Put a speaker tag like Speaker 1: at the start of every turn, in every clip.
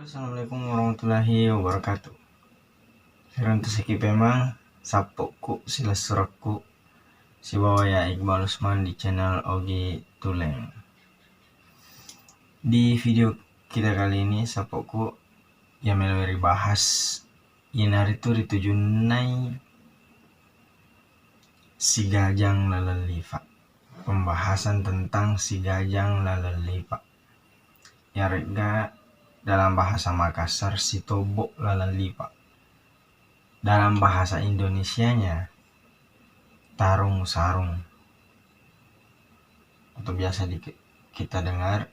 Speaker 1: Assalamualaikum warahmatullahi wabarakatuh. Heran seki pemang sapokku sila surakku si ya Iqbal Usman di channel Ogi Tuleng. Di video kita kali ini sapokku yang meleweri bahas inari tu ditujunai si gajang lalalipa. Pembahasan tentang si gajang lalalipa. Ya rega dalam bahasa Makassar si tobok lalalipa. Dalam bahasa Indonesianya tarung sarung, atau biasa kita dengar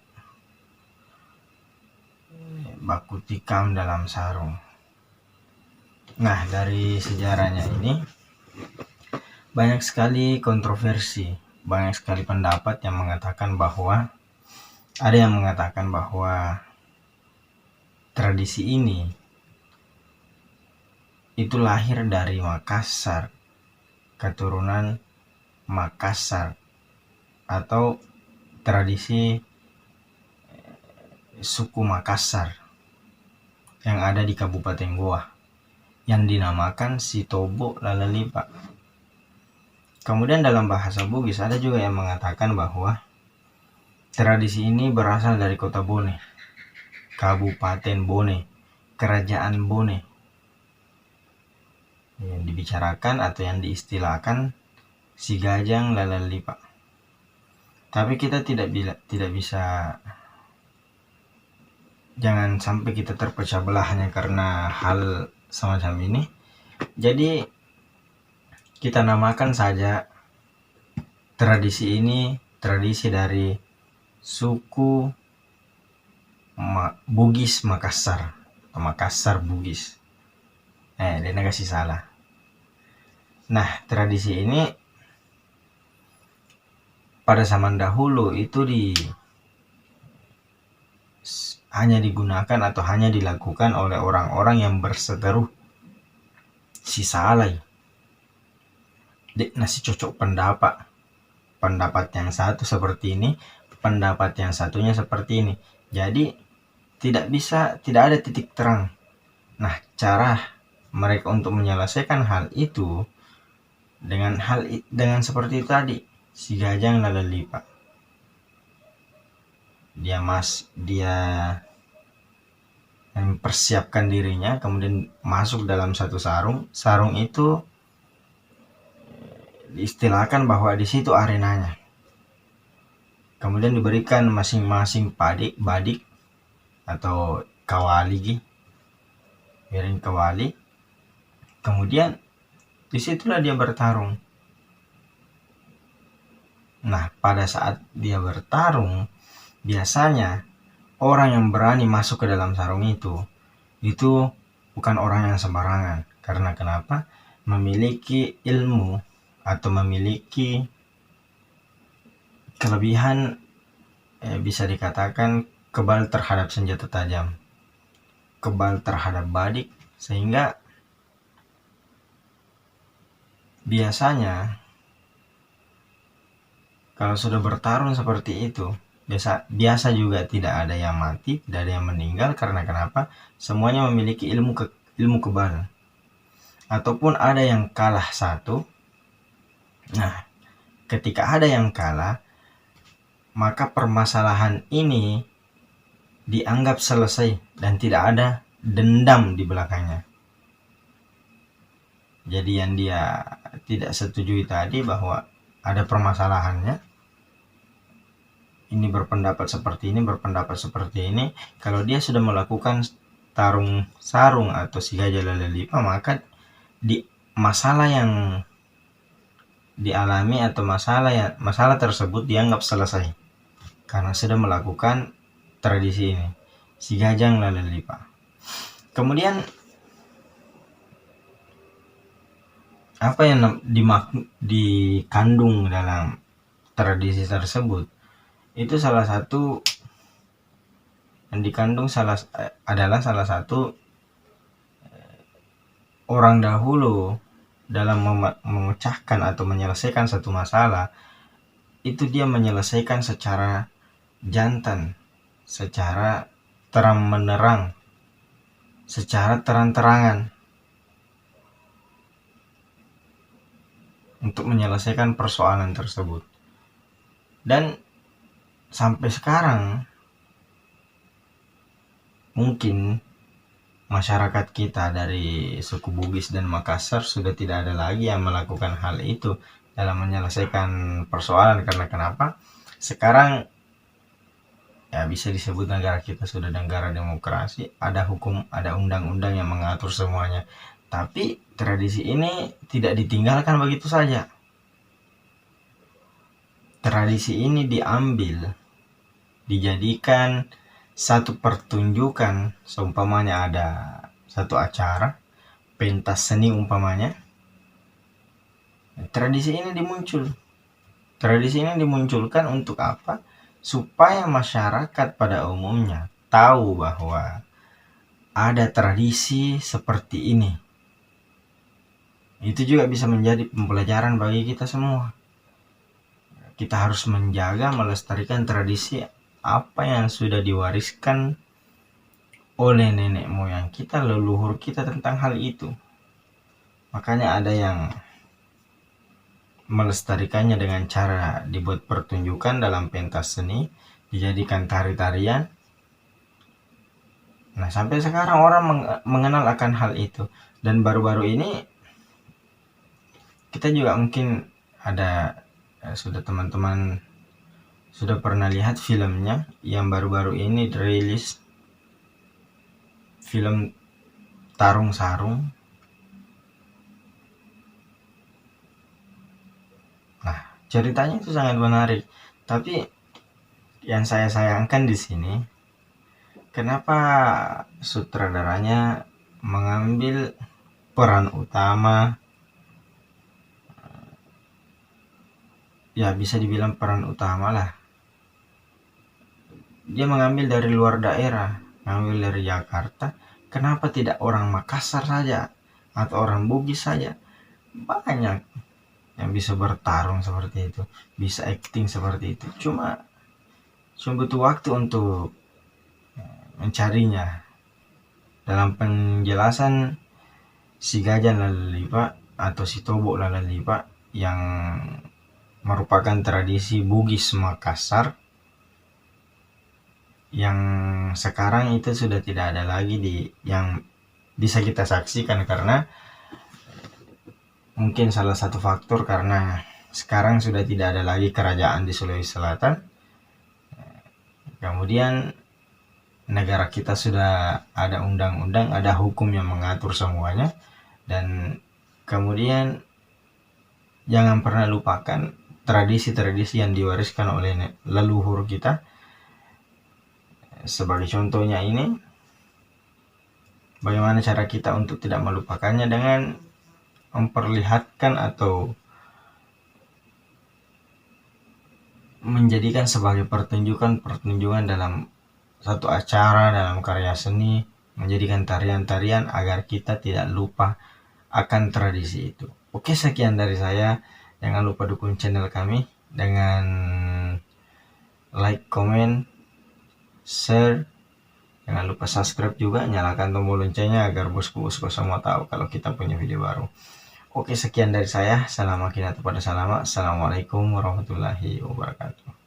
Speaker 1: baku tikam dalam sarung. Nah, dari sejarahnya ini banyak sekali kontroversi, banyak sekali pendapat yang mengatakan bahwa ada yang mengatakan bahwa tradisi ini itu lahir dari Makassar, keturunan Makassar, atau tradisi suku Makassar yang ada di Kabupaten Goa yang dinamakan si tobok lalalipa. Kemudian dalam bahasa Bugis ada juga yang mengatakan bahwa tradisi ini berasal dari kota Bone, Kabupaten Bone, Kerajaan Bone, yang dibicarakan atau yang diistilahkan si gajang lalalipa. Tapi kita tidak bisa, jangan sampai kita terpecah belah hanya karena hal semacam ini. Jadi kita namakan saja tradisi ini tradisi dari suku Bugis Makassar atau Makassar Bugis. Dia kasih salah. Nah, tradisi ini pada zaman dahulu itu hanya digunakan atau hanya dilakukan oleh orang-orang yang berseteru si salai. Nasi cocok pendapat yang satu seperti ini, pendapat yang satunya seperti ini. Jadi tidak ada titik terang. Nah, cara mereka untuk menyelesaikan hal itu dengan seperti itu tadi, si gajang lalalipa. Dia mempersiapkan dirinya, kemudian masuk dalam satu sarung. Sarung itu diistilahkan bahwa di situ arenanya. Kemudian diberikan masing-masing badik atau kawali, piring kawali. Kemudian disitulah dia bertarung. Nah, pada saat dia bertarung, biasanya orang yang berani masuk ke dalam sarung itu bukan orang yang sembarangan. Karena kenapa? Memiliki ilmu atau memiliki kelebihan, bisa dikatakan kebal terhadap senjata tajam, kebal terhadap badik, sehingga biasanya kalau sudah bertarung seperti itu, biasa juga tidak ada yang mati, tidak ada yang meninggal. Karena kenapa? Semuanya memiliki ilmu kebal. Ataupun ada yang kalah satu. Nah, ketika ada yang kalah, maka permasalahan ini dianggap selesai dan tidak ada dendam di belakangnya. Jadi yang dia tidak setujui tadi bahwa ada permasalahannya, ini berpendapat seperti ini, kalau dia sudah melakukan tarung sarung atau si gajah lalalipa, maka masalah yang dialami atau masalah tersebut dianggap selesai karena sudah melakukan tradisi ini, si gajang lalalipa. Kemudian apa yang dikandung dalam tradisi tersebut, itu salah satu yang dikandung adalah salah satu orang dahulu dalam memecahkan atau menyelesaikan satu masalah, itu dia menyelesaikan secara jantan, secara terang menerang, secara terang-terangan untuk menyelesaikan persoalan tersebut. Dan sampai sekarang mungkin masyarakat kita dari suku Bugis dan Makassar sudah tidak ada lagi yang melakukan hal itu dalam menyelesaikan persoalan. Karena kenapa? Sekarang ya bisa disebut negara kita sudah negara demokrasi, ada hukum, ada undang-undang yang mengatur semuanya. Tapi tradisi ini tidak ditinggalkan begitu saja. Tradisi ini diambil, dijadikan satu pertunjukan. Seumpamanya ada satu acara pentas seni umpamanya, tradisi ini dimunculkan untuk apa? Supaya masyarakat pada umumnya tahu bahwa ada tradisi seperti ini. Itu juga bisa menjadi pembelajaran bagi kita semua. Kita harus menjaga, melestarikan tradisi apa yang sudah diwariskan oleh nenek moyang kita, leluhur kita tentang hal itu. Makanya ada yang melestarikannya dengan cara dibuat pertunjukan dalam pentas seni, dijadikan tari-tarian. Nah, sampai sekarang orang mengenal akan hal itu. Dan baru-baru ini kita juga mungkin ada, sudah teman-teman sudah pernah lihat filmnya yang baru-baru ini dirilis, film Tarung Sarung. Nah, ceritanya itu sangat menarik. Tapi yang saya sayangkan di sini, kenapa sutradaranya mengambil peran utama, ya bisa dibilang peran utama lah. Dia mengambil dari luar daerah, mengambil dari Jakarta. Kenapa tidak orang Makassar saja atau orang Bugis saja? Banyak yang bisa bertarung seperti itu, bisa acting seperti itu. Cuma butuh waktu untuk mencarinya. Dalam penjelasan si Gajah Lalalipa atau si Tobo Lalalipa yang merupakan tradisi Bugis Makassar, yang sekarang itu sudah tidak ada lagi yang bisa kita saksikan, karena mungkin salah satu faktor karena sekarang sudah tidak ada lagi kerajaan di Sulawesi Selatan. Kemudian negara kita sudah ada undang-undang, ada hukum yang mengatur semuanya. Dan kemudian jangan pernah lupakan tradisi-tradisi yang diwariskan oleh leluhur kita. Sebagai contohnya ini, bagaimana cara kita untuk tidak melupakannya dengan memperlihatkan atau menjadikan sebagai pertunjukan dalam satu acara, dalam karya seni, menjadikan tarian-tarian agar kita tidak lupa akan tradisi itu. Oke, sekian dari saya. Jangan lupa dukung channel kami dengan like, comment, share. Jangan lupa subscribe juga, nyalakan tombol loncengnya agar bosku-bosku semua tahu kalau kita punya video baru. Oke, sekian dari saya. Salam makinatu pada salama. Assalamualaikum warahmatullahi wabarakatuh.